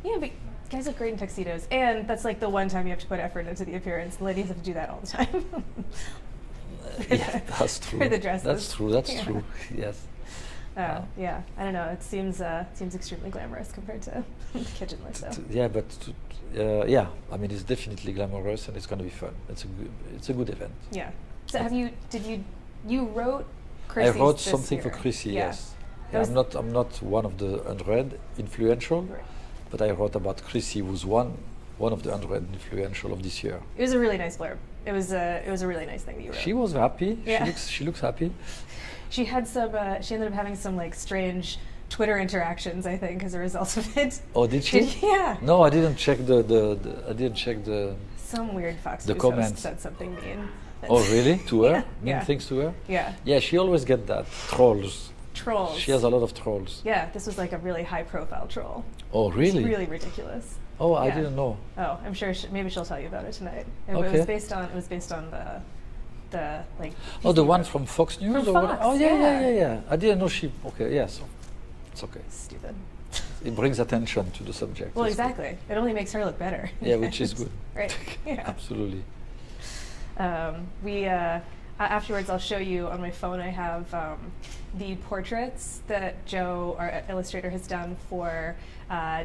Yeah, but guys look great in tuxedos, and that's like the one time you have to put effort into the appearance. The ladies have to do that all the time. Yeah, that's true. For the dresses. That's true. That's Yeah. true. Yes. Yeah, I don't know. It seems extremely glamorous compared to the kitchen list, though. Yeah, but yeah, I mean, it's definitely glamorous and it's going to be fun. It's a good event. Yeah. So you wrote Chrissy's I wrote this something year. for Chrissy. Yeah. Yes. That was- I'm not one of the 100 influential, Right. but I wrote about Chrissy, who's one of the 100 influential of this year. It was a really nice blurb. It was a really nice thing that you wrote. She was happy. Yeah. She looks happy. She had some. She ended up having some like strange Twitter interactions, I think, as a result of it. Oh, did she? Yeah. No, I didn't check I didn't check the. Some weird Fox The News host comments. said something mean. Oh, really? To her? Yeah. Mean Yeah. things to her? Yeah. Yeah, she always get that. Trolls. Trolls. She has a lot of trolls. Yeah, this was like a really high-profile troll. Oh, really? It's really ridiculous. Oh, I Yeah. didn't know. Oh, I'm sure. Maybe she'll tell you about it tonight. It Okay. was based on the like. Oh, the PC one road. from Fox News? From or what? Fox, Oh, yeah. yeah. I didn't know she. Okay, yeah, so it's okay. Stupid. It brings attention to the subject. Well, That's good. exactly. It only makes her look better. Yeah, which is good. Right. Yeah. Absolutely. We afterwards, I'll show you on my phone. I have the portraits that Joe, our illustrator, has done for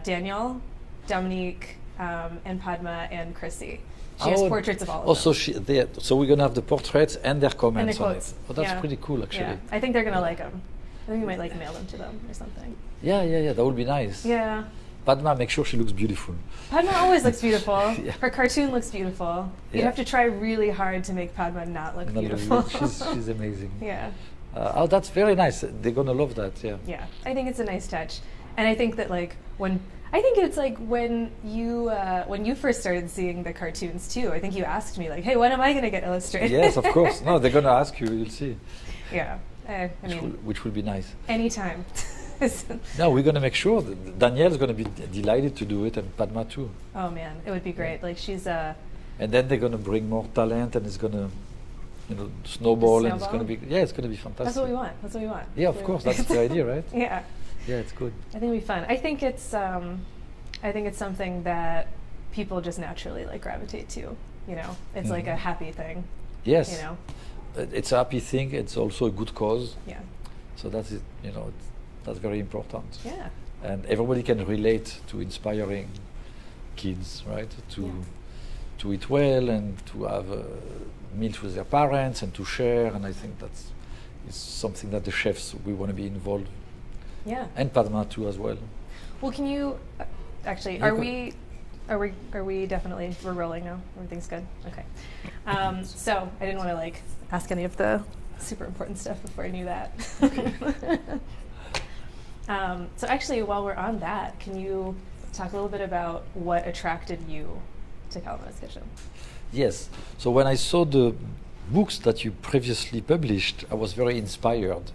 Daniel, Dominique, and Padma and Chrissy. She has portraits of all of Also, them. so we're gonna have the portraits and their And comments the on quotes. it. Oh, that's Yeah. pretty cool, actually. Yeah, I think they're gonna like them. I think we might like mail them to them or something. Yeah. That would be nice. Yeah. Padma, make sure she looks beautiful. Padma always looks beautiful. Yeah. Her cartoon looks beautiful. You'd Yeah. have to try really hard to make Padma not look No, beautiful. she's amazing. Yeah. Oh, that's very nice. They're gonna love that. Yeah. Yeah, I think it's a nice touch, and I think that when you first started seeing the cartoons too. I think you asked me like, "Hey, when am I going to get illustrated?" Yes, of course. No, they're gonna ask you. You'll see. Yeah, I mean, Which will be nice. anytime. No, we're gonna make sure that Danielle's gonna be delighted to do it, and Padma too. Oh man, it would be great. Like she's And then they're gonna bring more talent, and it's gonna, snowball, and it's Snowball? gonna be it's gonna be fantastic. That's what we want. That's what we want. Yeah, of course. That's the idea, right? Yeah, Yeah, it's good. I think it'd be fun. I think it's something that people just naturally like gravitate to. It's like a happy thing. Yes. You know. It's a happy thing. It's also a good cause. Yeah. So that's it. That's very important. Yeah. And everybody can relate to inspiring kids, right? To eat well and to have meals with their parents and to share. And I think that's something that the chefs we want to be involved. Yeah. And Padma too as well. Well, can you actually? Are we definitely? We're rolling now. Everything's good. Okay. So I didn't want to ask any of the super important stuff before I knew that. So actually, while we're on that, can you talk a little bit about what attracted you to Kalamata's Kitchen? Yes. So when I saw the books that you previously published, I was very inspired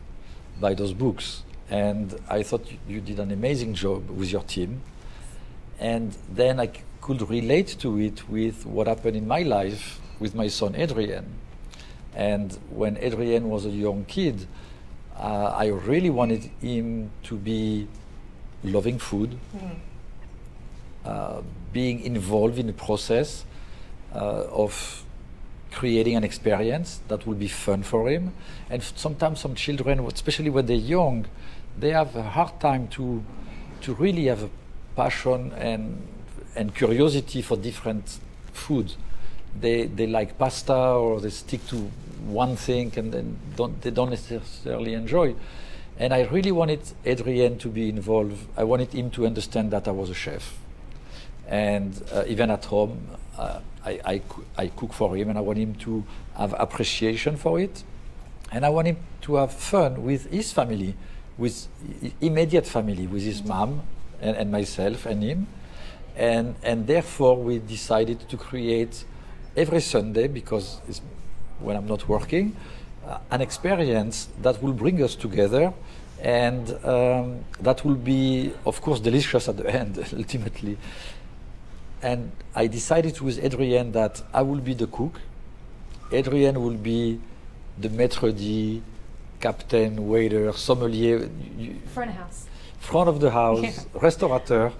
by those books. And I thought you did an amazing job with your team. And then I could relate to it with what happened in my life with my son Adrien. And when Adrien was a young kid, I really wanted him to be loving food, being involved in the process of creating an experience that will be fun for him. And sometimes some children, especially when they're young, they have a hard time to really have a passion and curiosity for different foods. They like pasta, or they stick to one thing and then they don't necessarily enjoy. And I really wanted Adrien to be involved. I wanted him to understand that I was a chef. And even at home, I cook for him, and I want him to have appreciation for it. And I want him to have fun with his family, with immediate family, with his mom and myself and him. And therefore we decided to create every Sunday, because it's when I'm not working, an experience that will bring us together, and that will be, of course, delicious at the end, ultimately. And I decided with Adrien that I will be the cook. Adrien will be the maître d', captain, waiter, sommelier. Front of house. front of the house, Yeah. restaurateur,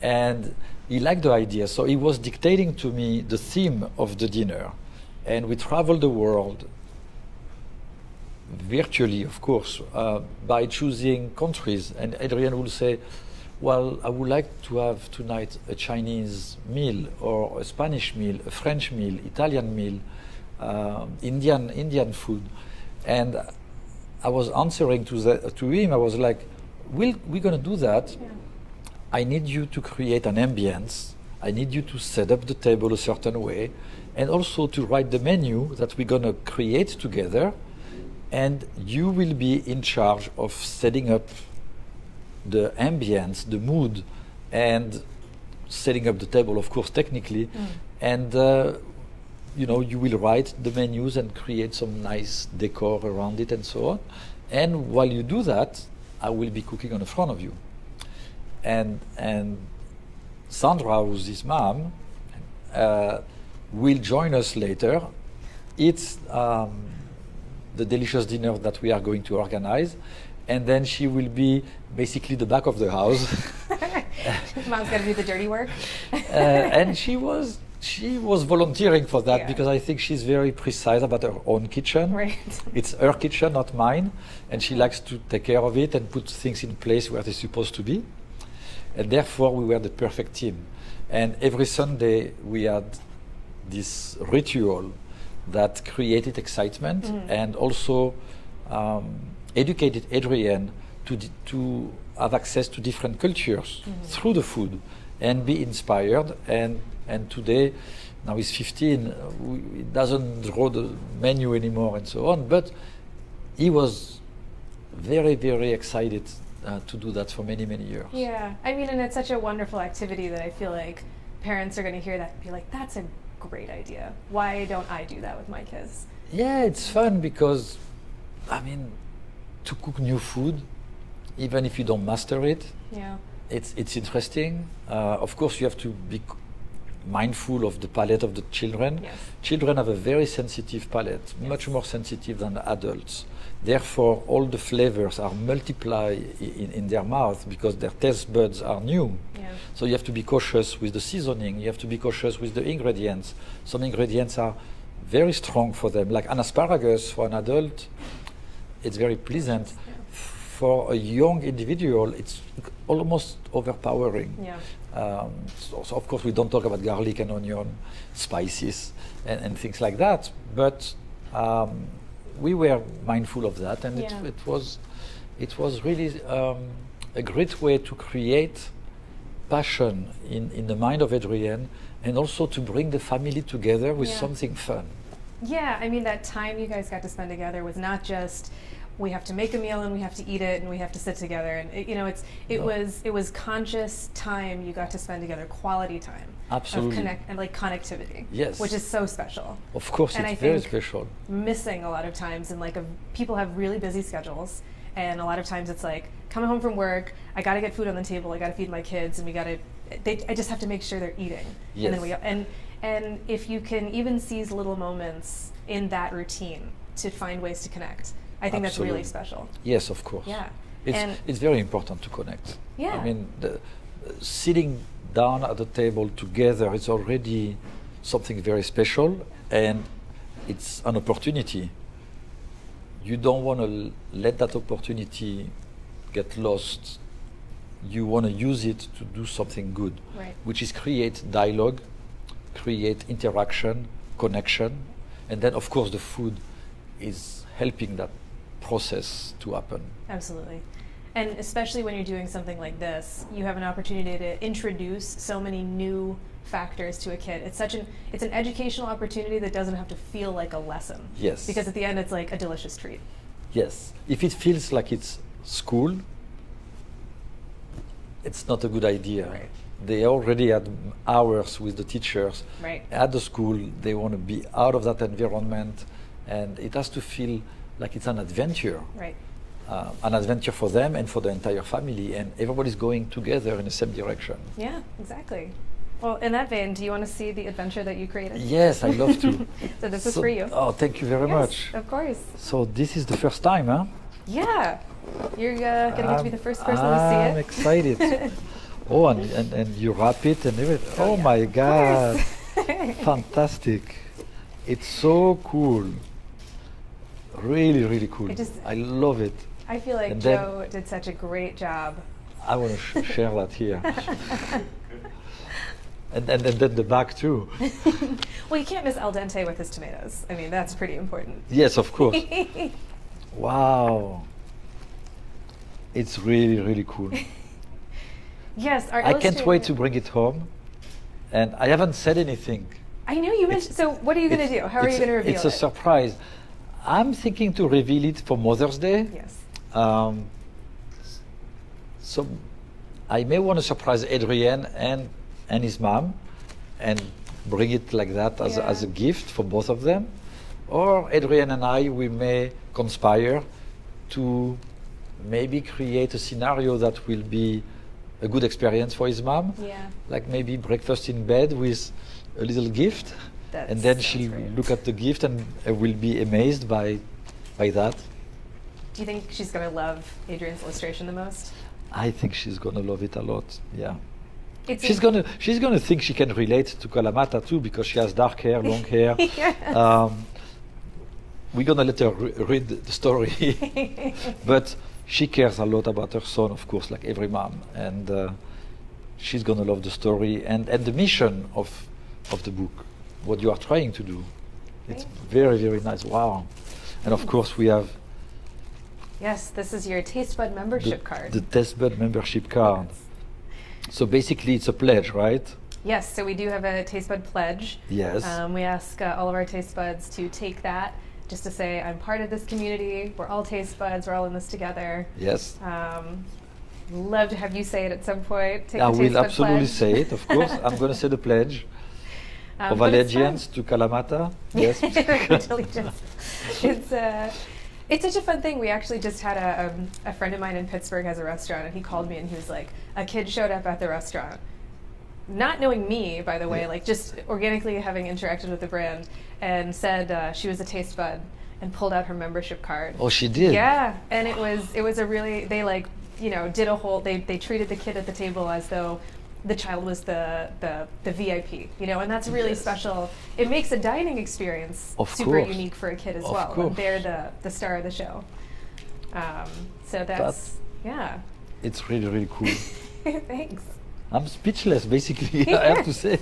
and he liked the idea. So he was dictating to me the theme of the dinner, and we traveled the world virtually, of course, by choosing countries. And Adrian will say, well, I would like to have tonight a Chinese meal, or a Spanish meal, a French meal, Italian meal, Indian food. And I was answering to him, I was like, we're going to do that. Yeah. I need you to create an ambience. I need you to set up the table a certain way, and also to write the menu that we're going to create together. And you will be in charge of setting up the ambience, the mood, and setting up the table, of course, technically. And you know, you will write the menus and create some nice decor around it and so on. And while you do that, I will be cooking on the front of you. And Sandra, who's his mom, will join us later. It's the delicious dinner that we are going to organize, and then she will be basically the back of the house. Mom's got to do the dirty work. And she was volunteering for that, Yeah. because I think she's very precise about her own kitchen. Right. It's her kitchen, not mine, and she likes to take care of it and put things in place where they're supposed to be. And therefore, we were the perfect team. And every Sunday, we had this ritual that created excitement and also educated Adrienne to have access to different cultures through the food and be inspired. And today, now he's 15, he doesn't draw the menu anymore and so on, but he was very, very excited to do that for many, many years. Yeah, I mean, and it's such a wonderful activity that I feel like parents are going to hear that and be like, that's a great idea. Why don't I do that with my kids? Yeah, it's fun because, I mean, to cook new food, even if you don't master it, Yeah. it's interesting. Of course, you have to be mindful of the palate of the children. Yes. Children have a very sensitive palate, much more sensitive than adults. Therefore, all the flavors are multiplied in their mouth because their taste buds are new. Yeah. So you have to be cautious with the seasoning. You have to be cautious with the ingredients. Some ingredients are very strong for them, like an asparagus for an adult. It's very pleasant. Yeah. For a young individual, it's almost overpowering. Yeah. So of course, we don't talk about garlic and onion, spices, and things like that. But we were mindful of that, and Yeah. it was really a great way to create passion in the mind of Adrienne, and also to bring the family together with Yeah. something fun. Yeah, I mean, that time you guys got to spend together was not just we have to make a meal and we have to eat it and we have to sit together, and it was conscious time you got to spend together, quality time. Absolutely. Of connectivity. Yes. Which is so special. Of course, And it's I very think special. Missing a lot of times, and people have really busy schedules, and a lot of times it's like coming home from work, I got to get food on the table, I got to feed my kids, and I just have to make sure they're eating. Yes. And then and if you can even seize little moments in that routine to find ways to connect, I think that's really Absolutely. special. Yes, of course. Yeah. It's very important to connect. Yeah. I mean, sitting down at the table together is already something very special, and it's an opportunity. You don't want to let that opportunity get lost. You want to use it to do something good, Right. which is create dialogue, create interaction, connection, and then of course the food is helping that process to happen. Absolutely. And especially when you're doing something like this, you have an opportunity to introduce so many new factors to a kid. It's an educational opportunity that doesn't have to feel like a lesson. Yes. Because at the end it's like a delicious treat. Yes. If it feels like it's school, it's not a good idea. Right. They already had hours with the teachers. Right. At the school, they want to be out of that environment, and it has to feel like it's an adventure. Right. An adventure for them and for the entire family, and everybody's going together in the same direction. Yeah, exactly. Well, in that vein, do you want to see the adventure that you created? Yes, I love to. So this is for you. Oh, thank you very Yes, much. of course. So this is the first time, huh? Yeah. You're going to get to be the first person to see I'm it. excited. Oh, and you wrap it and everything. Oh, yeah, my of God. course. Fantastic. It's so cool. Really, really cool. I love it. I feel like And then- Joe did such a great job. I want to share that here. and then the back too. Well, you can't miss al dente with his tomatoes. I mean, that's pretty important. Yes, of course. Wow. It's really, really cool. Yes, our I can't wait to illustrator- bring it home. And I haven't said anything. I know you mentioned. So, what are you going to do? How are you going to reveal It's it? a surprise. I'm thinking to reveal it for Mother's Day. Yes. So I may want to surprise Adrien and his mom and bring it like that as a gift for both of them. Or Adrien and I, we may conspire to maybe create a scenario that will be a good experience for his mom. Yeah. Like maybe breakfast in bed with a little gift. And then she'll look at the gift and will be amazed by that. Do you think she's going to love Adrian's illustration the most? I think she's gonna love it a lot. Yeah. It's She's gonna think she can relate to Kalamata too because she has dark hair, long hair. Yes. We're gonna let her read the story, but she cares a lot about her son, of course, like every mom, and she's gonna love the story and the mission of the book, what you are trying to do. It's very, very nice. Wow. And of course we have Yes, this is your Taste Bud membership card. the Taste Bud membership card. So basically it's a pledge, right? Yes, so we do have a Taste Bud pledge. Yes. We ask all of our Taste Buds to take that just to say, I'm part of this community. We're all Taste Buds. We're all in this together. Yes. Love to have you say it at some point. Take I the Taste will Bud absolutely pledge. say it, of course. I'm going to say the pledge of but it's allegiance fun. to Kalamata. Yes. Allegiance. It's such a fun thing. We actually just had a friend of mine in Pittsburgh has a restaurant, and he called me and he was like, a kid showed up at the restaurant, not knowing me, by the way, Yeah. like just organically having interacted with the brand, and said she was a Taste Bud and pulled out her membership card. Oh, she did? Yeah, and it was a really, they like, did a whole, they treated the kid at the table as though the child was the VIP, and that's really Yes. special. It makes a dining experience Of super course. unique for a kid as Of well. course. And they're the star of the show. So that's yeah. It's really, really cool. Thanks. I'm speechless, basically, I have to say.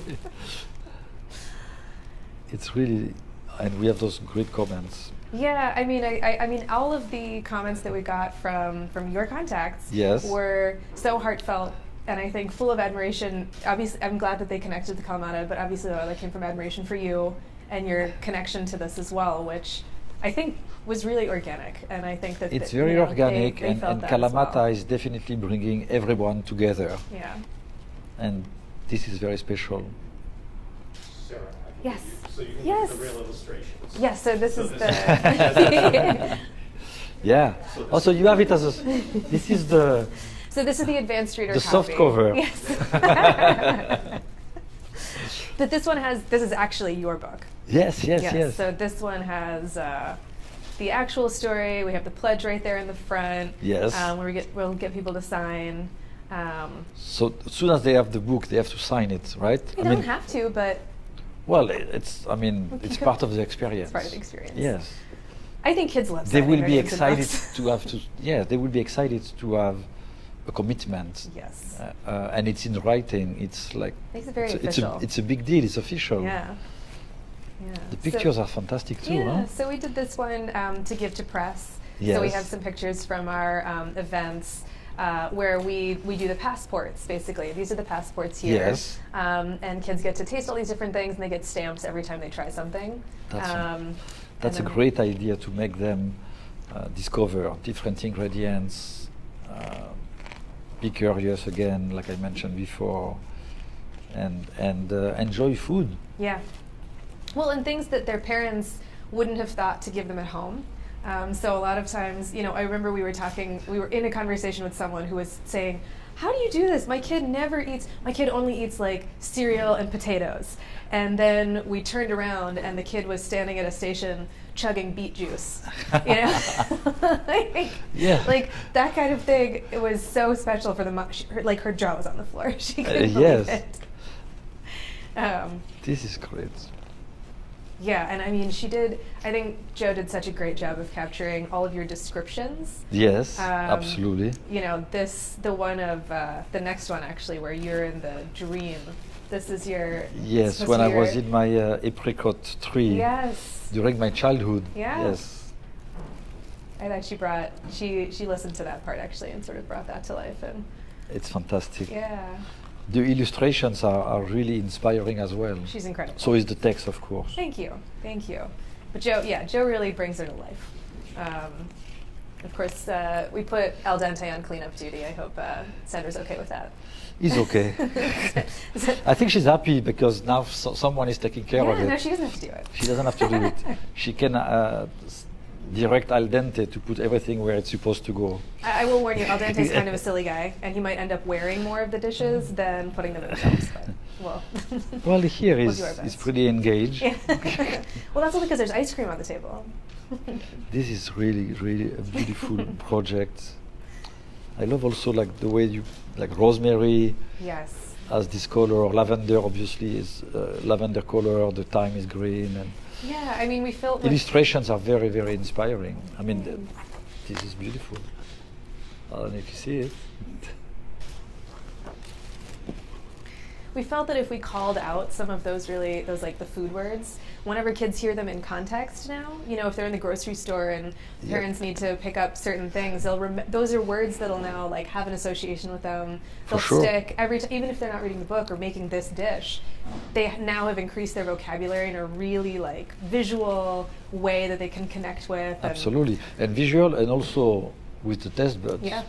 It's really, and we have those great comments. Yeah, I mean, all of the comments that we got from your contacts Yes. were so heartfelt, and I think full of admiration. Obviously, I'm glad that they connected to Kalamata, but obviously a lot of that came from admiration for you and your connection to this as well, which I think was really organic. And I think that It's very organic, they and felt that as Kalamata well. is definitely bringing everyone together. Yeah. And this is very special. Sarah, I can Yes. give you- so you can Yes. get the real illustrations. Yes. So this So is this the. Yeah. So this- Also, you have it as a, this is the, So this is the advanced reader The copy. soft cover. Yes. But this is actually your book. yes, yes. So this one has the actual story. We have the pledge right there in the front. Yes. Where we'll get people to sign. So as soon as they have the book, they have to sign it, right? They don't have to, but Well, it's part of the experience. it's part of the experience. Yes. I think kids love They signing will their be names in excited books. to have to, yeah, they will be excited to have a commitment. Yes. And it's in writing. It's like, Makes it very it's official. it's a big deal. It's official. Yeah. Yeah. The So- pictures are fantastic too, Yeah, huh? so we did this one to give to press. So we Yes. have some pictures from our events where we do the passports, basically. These are the passports here. Yes. And kids get to taste all these different things, and they get stamps every time they try something. That's and a then- great idea to make them discover different ingredients, be curious again, like I mentioned before, and enjoy food. Yeah. Well, and things that their parents wouldn't have thought to give them at home. So a lot of times, I remember we were in a conversation with someone who was saying, how do you do this? My kid only eats like cereal and potatoes. And then we turned around and the kid was standing at a station chugging beet juice. You know? Yeah. Like that kind of thing, it was so special for the mom. Like her jaw was on the floor. She couldn't yes. believe it. This is great. Yeah, and I mean, I think Joe did such a great job of capturing all of your descriptions. Yes, absolutely. You know, the next one actually, where you're in the dream. This is your... Yes, when I was in my apricot tree. Yes. During my childhood. Yeah. Yes. I thought she listened to that part actually and sort of brought that to life. And it's fantastic. yeah. The illustrations are really inspiring as well. She's incredible. So is the text, of course. Thank you. But Joe really brings her to life. Of course, we put Al Dente on cleanup duty. I hope Sandra's okay with that. He's okay. I think she's happy because now someone is taking care of it. No, she doesn't have to do it. She doesn't have to do it. She can direct Al Dente to put everything where it's supposed to go. I will warn you, Al Dente's kind of a silly guy, and he might end up wearing more of the dishes than putting them in the shelves. But, well, here we'll he's pretty engaged. Yeah. Well, that's only because there's ice cream on the table. This is really, really a beautiful project. I love also like the way you, like rosemary Yes. has this color, or lavender obviously is lavender color, the thyme is green. And yeah, I mean, we felt... illustrations are very, very inspiring. I mean, this is beautiful. I don't know if you see it. We felt that if we called out some of those like the food words, whenever kids hear them in context now, you know, if they're in the grocery store and parents need to pick up certain things, those are words that'll now like have an association with them. They'll stick every time, even if they're not reading the book or making this dish. They now have increased their vocabulary in a really like visual way that they can connect with. Absolutely, and visual, and also with the taste buds. Yeah.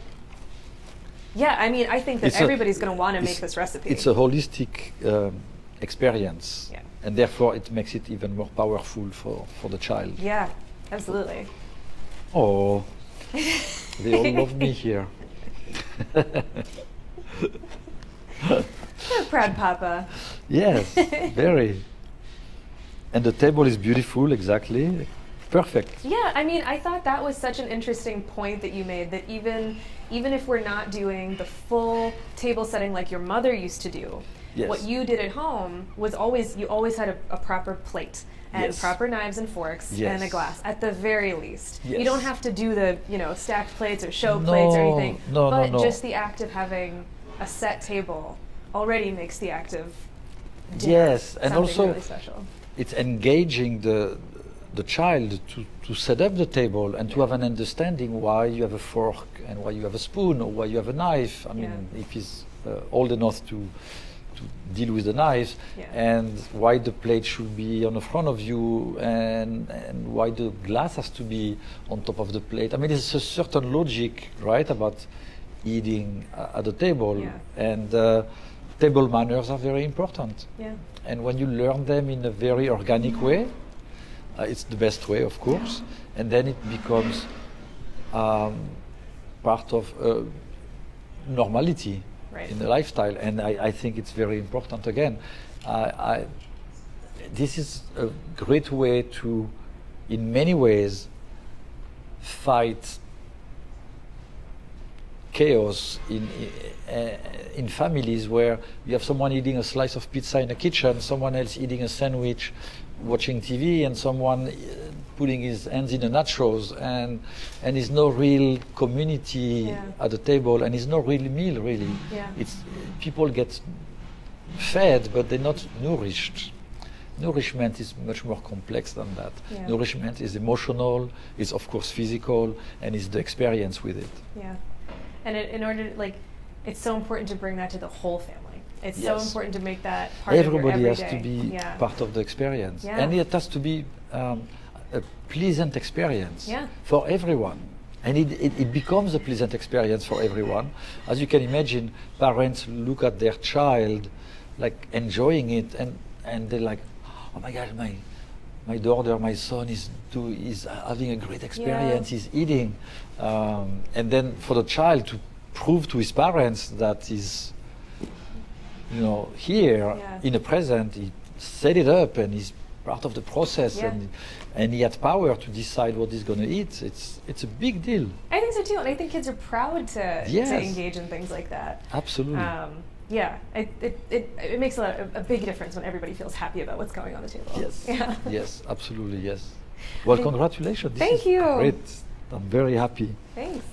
Yeah, I mean, I think that everybody's going to want to make this recipe. It's a holistic experience, and therefore it makes it even more powerful for the child. Yeah, absolutely. Oh, they all love me here. You're a proud papa. Yes, very. And the table is beautiful, exactly. Perfect. Yeah, I mean, I thought that was such an interesting point that you made, that even if we're not doing the full table setting like your mother used to do, what you did at home was you always had a proper plate and proper knives and forks and a glass at the very least. You don't have to do the stacked plates or show plates or anything, but just the act of having a set table already makes the act of dinner and also really special. It's engaging the child to set up the table and to have an understanding why you have a fork and why you have a spoon or why you have a knife. I mean, if he's old enough to deal with the knives, and why the plate should be on the front of you, and why the glass has to be on top of the plate. I mean, there's a certain logic, right, about eating at the table, and table manners are very important. And when you learn them in a very organic way, it's the best way, of course, and then it becomes part of normality in the lifestyle, and I think it's very important. Again, this is a great way to, in many ways, fight chaos in families where you have someone eating a slice of pizza in the kitchen, someone else eating a sandwich, watching TV, and someone putting his hands in the nachos, and there's no real community at the table, and it's no real meal, really. It's people get fed, but they're not nourished. Nourishment is much more complex than that. Nourishment is emotional, it's of course physical, and it's the experience with it. And in order to, it's so important to bring that to the whole family. It's so important to make that part Everybody of your has everyday. to be part of the experience. And it has to be a pleasant experience for everyone. And it becomes a pleasant experience for everyone. As you can imagine, parents look at their child like enjoying it, and they're like, oh my God, my daughter, my son is having a great experience, he's eating. And then for the child prove to his parents that he's, here Yeah. in the present. He set it up and he's part of the process, Yeah. and he had power to decide what he's going to eat. It's a big deal. I think so too, and I think kids are proud to Yes. engage in things like that. Absolutely. Yeah, it makes a big difference when everybody feels happy about what's going on the table. Yes. Yeah. Yes, absolutely, yes. Well, Thank- congratulations. This Thank is you. Great. I'm very happy. Thanks.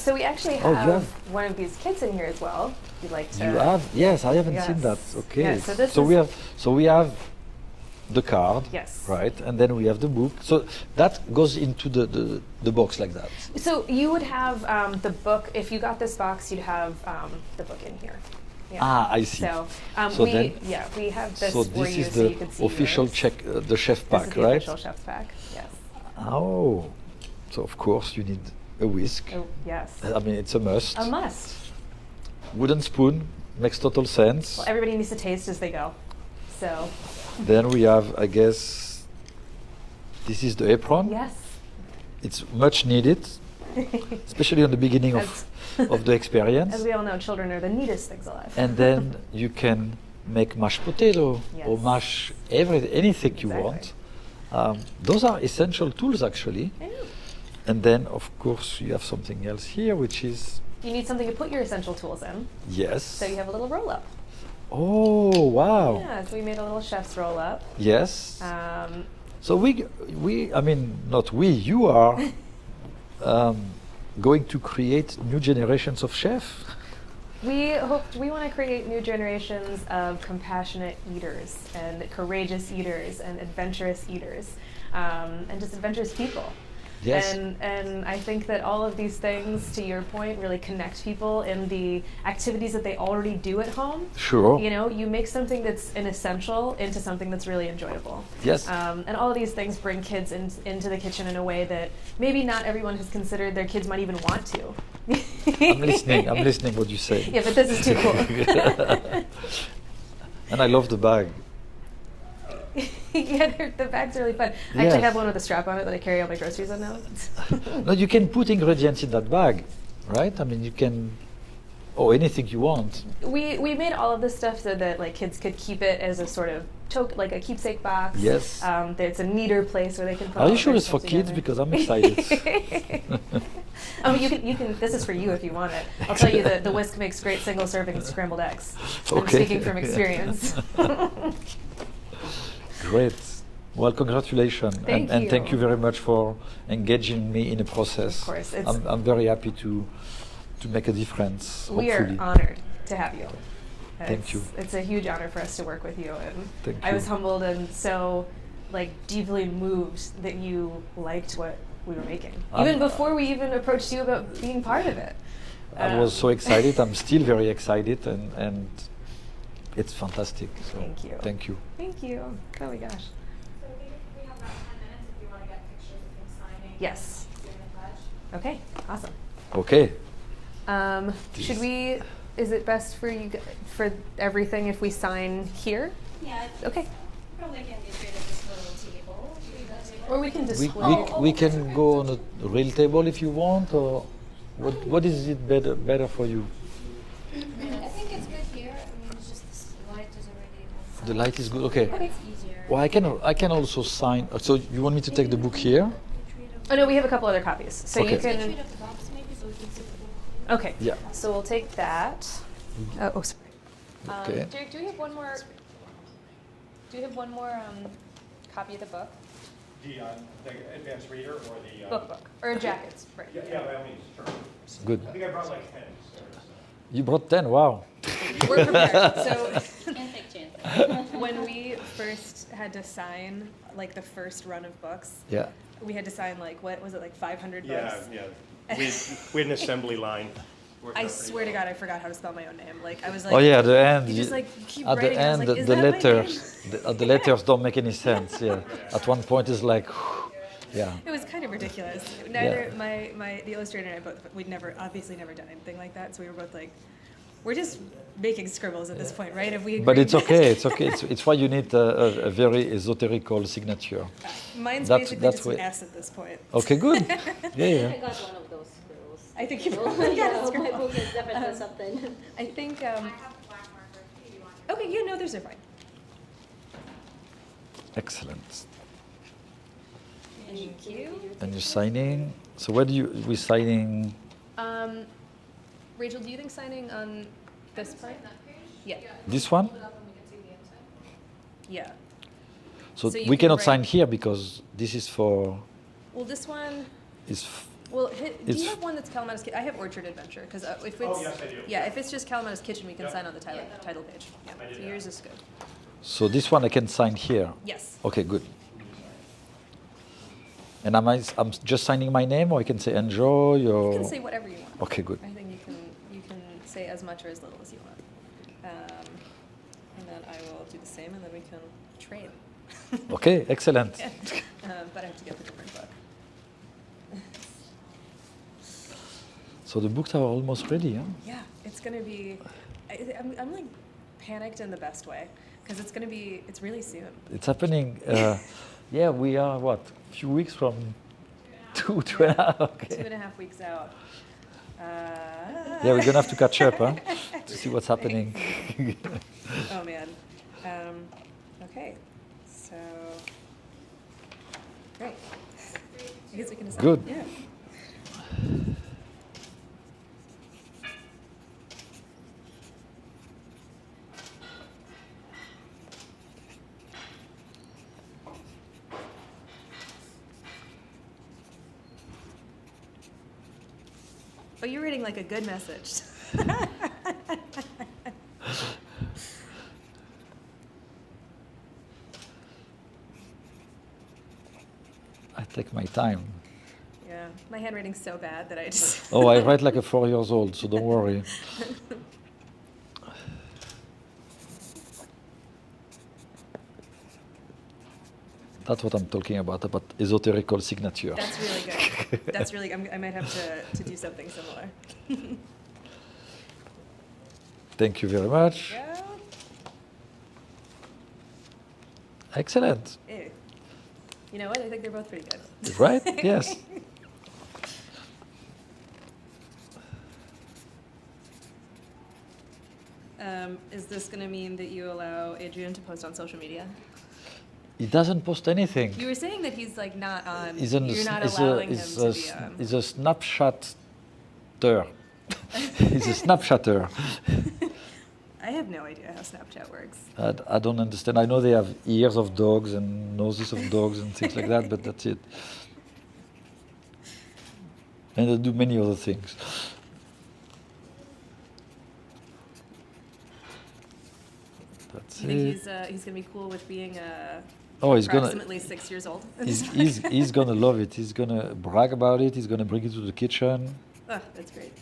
So we actually Oh, you have have- one of these kids in here as well. If you'd like to. You have? Yes, I haven't seen that. Yes. Okay. Yeah, so this we is- have the card. Yes. Right, and then we have the book. So that goes into the box like that. So you would have the book. If you got this box, you'd have the book in here. Yeah. Ah, I see. So, So we then- we have this so for this you is so the you can see official yours. check, the chef This pack, is the right? official chef's pack. Yes. Oh, so of course you need a whisk. Oh yes. I mean, it's a must. A must. Wooden spoon makes total sense. Well, everybody needs to taste as they go. So Then we have, I guess, this is the apron. yes. It's much needed, especially on the beginning of the experience. As we all know, children are the neatest things alive. And then you can make mashed potato or Yes. mash anything you Exactly. want. Those are essential tools, actually. I know. And then, of course, you have something else here, which is You need something to put your essential tools in. yes. So you have a little roll up. Oh wow! Yeah, so we made a little chef's roll up. Yes. Um, So I mean, not we. You are going to create new generations of chefs. we want to create new generations of compassionate eaters and courageous eaters and adventurous eaters and just adventurous people. Yes. And I think that all of these things, to your point, really connect people in the activities that they already do at home. Sure. You know, you make something that's an essential into something that's really enjoyable. Yes. And all of these things bring kids into the kitchen in a way that maybe not everyone has considered their kids might even want to. I'm listening. I'm listening what you say. Yeah, but this is too cool. And I love the bag. Yeah, the bag's really fun. I Yes. actually have one with a strap on it that I carry all my groceries on now. No, you can put ingredients in that bag, right? I mean, you can, or anything you want. We made all of this stuff so that like kids could keep it as a sort of like a keepsake box. Yes. It's a neater place where they can put. Are all you of sure their it's for stuff kids? together. Because I'm excited. You can. This is for you if you want it. I'll tell you that the whisk makes great single serving scrambled eggs. I'm Okay. speaking from experience. Great. Well, congratulations. Thank and you. thank you very much for engaging me in the process. Of course, it's- I'm very happy to make a difference, We are hopefully. honored to have you. Thank you. It's a huge honor for us to work with you, and Thank I was you. humbled and so like deeply moved that you liked what we were making, even before we even approached you about being part of it. I was so excited. I'm still very excited, and it's fantastic. So Thank you. Thank you. Thank you. Oh my gosh. So we have about 10 minutes if you want to get pictures of him signing. Yes. Doing the pledge. Okay. Awesome. Okay. Should we? Is it best for you for everything if we sign here? Yeah. Okay. Probably can be straight at this little table. Or we can We, display. we can go on a real table if you want, or what is it better for you? I think it's good here. I mean, it's just this light is already on. The light is good. Okay. Okay. It's easier. Well, I can also sign. So you want me to take the book here? Oh no, we have a couple other copies, so you Okay. can. Retreat of the box maybe so we can see the book. Okay. Yeah. So we'll take that. Sorry. Okay. Do you have one more? Do you have one more copy of the book? The advanced reader or the? Book or jackets, right? Yeah, by all means, sure. Good. I think I brought like 10. So. You brought 10. Wow. We're prepared. So Can't take chances. when we first had to sign like the first run of books, Yeah. we had to sign like what was it like 500 Yeah, books? yeah. We had an assembly line. Worked I out pretty swear to well. God, I forgot how to spell my own name. Like I was like, Oh yeah, at the end. You just you- like keep at the writing. I was end, like, is the that my letters, the letters don't make any sense. Yeah. At one point, it's like, yeah. It was kind of ridiculous. Neither the illustrator and I both we'd obviously never done anything like that. So we were both like, we're just making scribbles at this point, right? If we But agree. it's okay. It's okay. It's why you need a very esoterical signature. Mine's That's- basically that's just an way- S at this point. Okay, good. Yeah, I yeah. got one of those squirrels. I think you Oh, probably yeah, got it. my book is definitely something. I think. I have a black marker if you want. Okay, yeah, no, those are fine. Excellent. Thank you. And you're signing. So where we signing? Rachel, do you think signing on this part? Yeah. This one? Hold it up and we can see the inside. Yeah. So, So you we can cannot write- sign here because this is for. Well, this one. Is Well, do It's- you have one that's Kalamata's Kitchen? I have Orchard Adventure because if it's Oh, yes, I do. yeah, if it's just Kalamata's Kitchen, we can Yep. sign on the title page. Yeah. I did So that. yours is good. so this one I can sign here. Yes. Okay, good. And I'm just signing my name, or I can say enjoy, or. You can say whatever you want. Okay, good. I think you can say as much or as little as you want. And then I will do the same, and then we can trade. Okay, excellent. Yeah. But I have to get the different book. So the books are almost ready, huh? Yeah, it's gonna be. I'm like panicked in the best way because it's really soon. It's happening. Yeah, we are what? A few weeks from 2.5. Okay. 2.5 weeks out. Yeah, we're gonna have to catch up, huh? To see what's happening. Oh man. Okay. So. Great. I guess we can decide. Good. Yeah. Oh, you're reading like a good message. I take my time. Yeah, my handwriting's so bad that I just. Oh, I write like a 4 years old, so don't worry. That's what I'm talking about esoterical signature. That's really good. That's really. I might have to do something similar. Thank you very much. Yeah. Excellent. Ew. You know what? I think they're both pretty good. Right? Yes. Is this going to mean that you allow Adrian to post on social media? He doesn't post anything. You were saying that he's like not on. He's You're not allowing him to be on. He's a Snapchatter. He's a Snapchatter. I have no idea how Snapchat works. I don't understand. I know they have ears of dogs and noses of dogs and things like that, but that's it. And they do many other things. That's Do you it. think he's going to be cool with being He's gonna. approximately 6 years old? He's gonna love it. He's gonna brag about it. He's gonna bring it to the kitchen. Oh, that's great.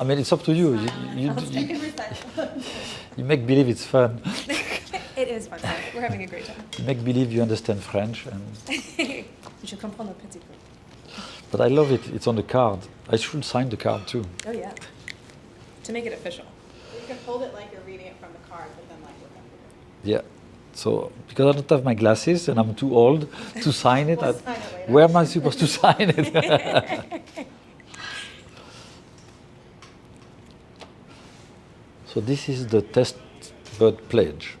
I mean, it's up to you. You make believe it's fun. It is fun. We're having a great time. You make believe you understand French, and Je comprends un petit peu. but I love it. It's on the card. I should sign the card too. Oh yeah. To make it official. You can hold it like you're reading it from the card, but then like look up Yeah. here. So because I don't have my glasses and I'm too old to sign it, We'll sign it later. where am I supposed to sign it? So this is the test bird pledge.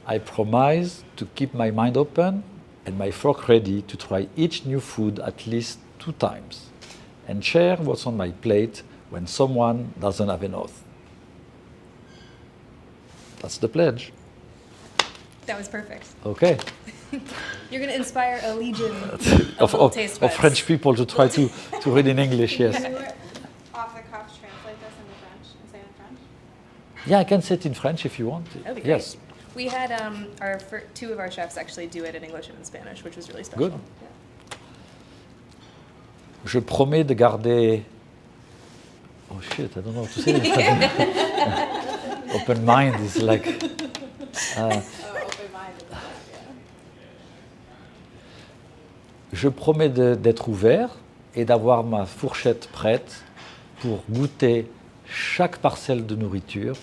I promise to keep my mind open and my fork ready to try each new food at least 2 times and share what's on my plate when someone doesn't have enough. That's the pledge. That was perfect. Okay. You're going to inspire a legion of little taste of buds. French people to try to read in English, yes. Can you off the cuff translate this Yeah, I can say it in French if you want. That'd be great. Yes. We had two of our chefs actually do it in English and in Spanish, which was really special. Good. Yeah. Je promets de garder. Oh shit, I don't know what to say. Open mind is like. Open-minded. Yeah. Je promets d'être ouvert et d'avoir ma fourchette prête pour goûter chaque parcelle de nourriture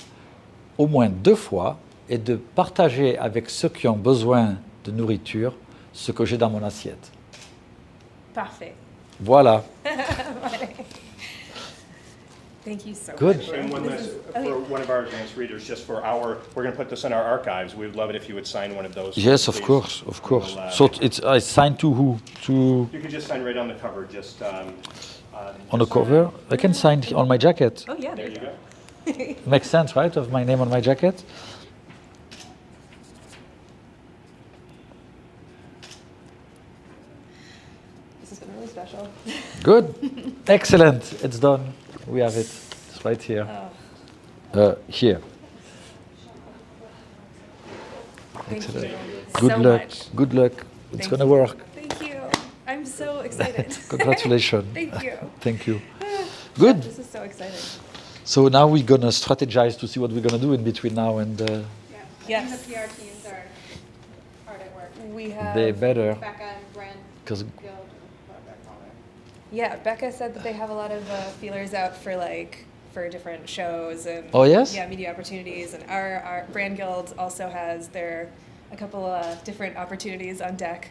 au moins 2 fois et de partager avec ceux qui ont besoin de nourriture ce que j'ai dans mon assiette. Parfait. Voilà. Thank you so Good. much. And one last, for one of our advanced readers, just for we're going to put this in our archives. We would love it if you would sign one of those. Yes, of please. course, of course. We'll, So I sign to who? To You can just sign right on the cover, just on the cover? I can sign on my jacket. Oh yeah. There you go. Makes sense, right? Of my name on my jacket. This has been really special. Good. Excellent. It's done. We have it. It's right here. Here. Thank Excellent. you Good so luck. much. Good luck. It's Thank gonna you. work. Thank you. I'm so excited. Congratulations. Thank you. Thank you. Good. This is so exciting. So now we're gonna strategize to see what we're gonna do in between now and Yeah. Yes. And the PR teams are hard at work. We have. they better Becca and Brand because Guild, whatever they're called. Yeah, Becca said that they have a lot of feelers out for different shows and Oh, yes? yeah, media opportunities, and our brand guild also has a couple different opportunities on deck.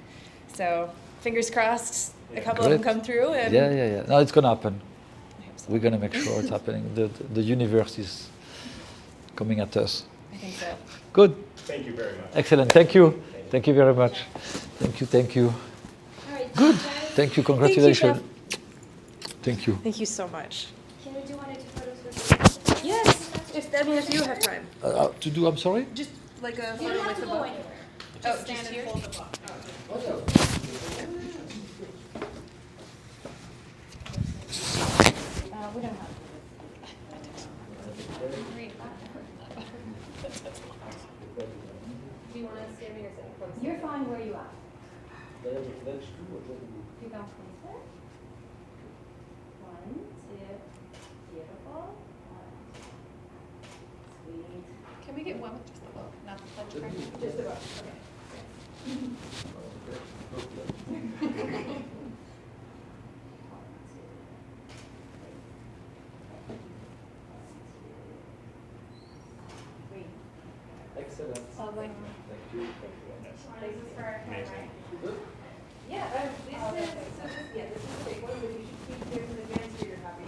So fingers crossed, a couple of them Great. come through, and yeah. No, it's gonna happen. I hope so. We're gonna make sure it's happening. The universe is coming at us. I think so. Good. Thank you very much. Excellent. Thank you. Thank you very much. Thank you. Thank you. All right, Good. guys, Thank you. Congratulations. Chef. Thank you. Thank you so much. can we do one or two photos with the Yes, if you have time, To do, I'm sorry? just like a You photo don't have with to the go book. anywhere. Oh, Stand just and here. hold the book. We don't have. Do you want to stand or sit close? You're fine where you are. You come closer. 1, 2, beautiful. 1, sweet. Can we get one with just the book, not the photograph? Just the book, okay. Excellent. Lovely. Thank you. This is for our Amazing. camera. Yeah, this is, so this is a big one, but you should keep, there's an advanced reader copy.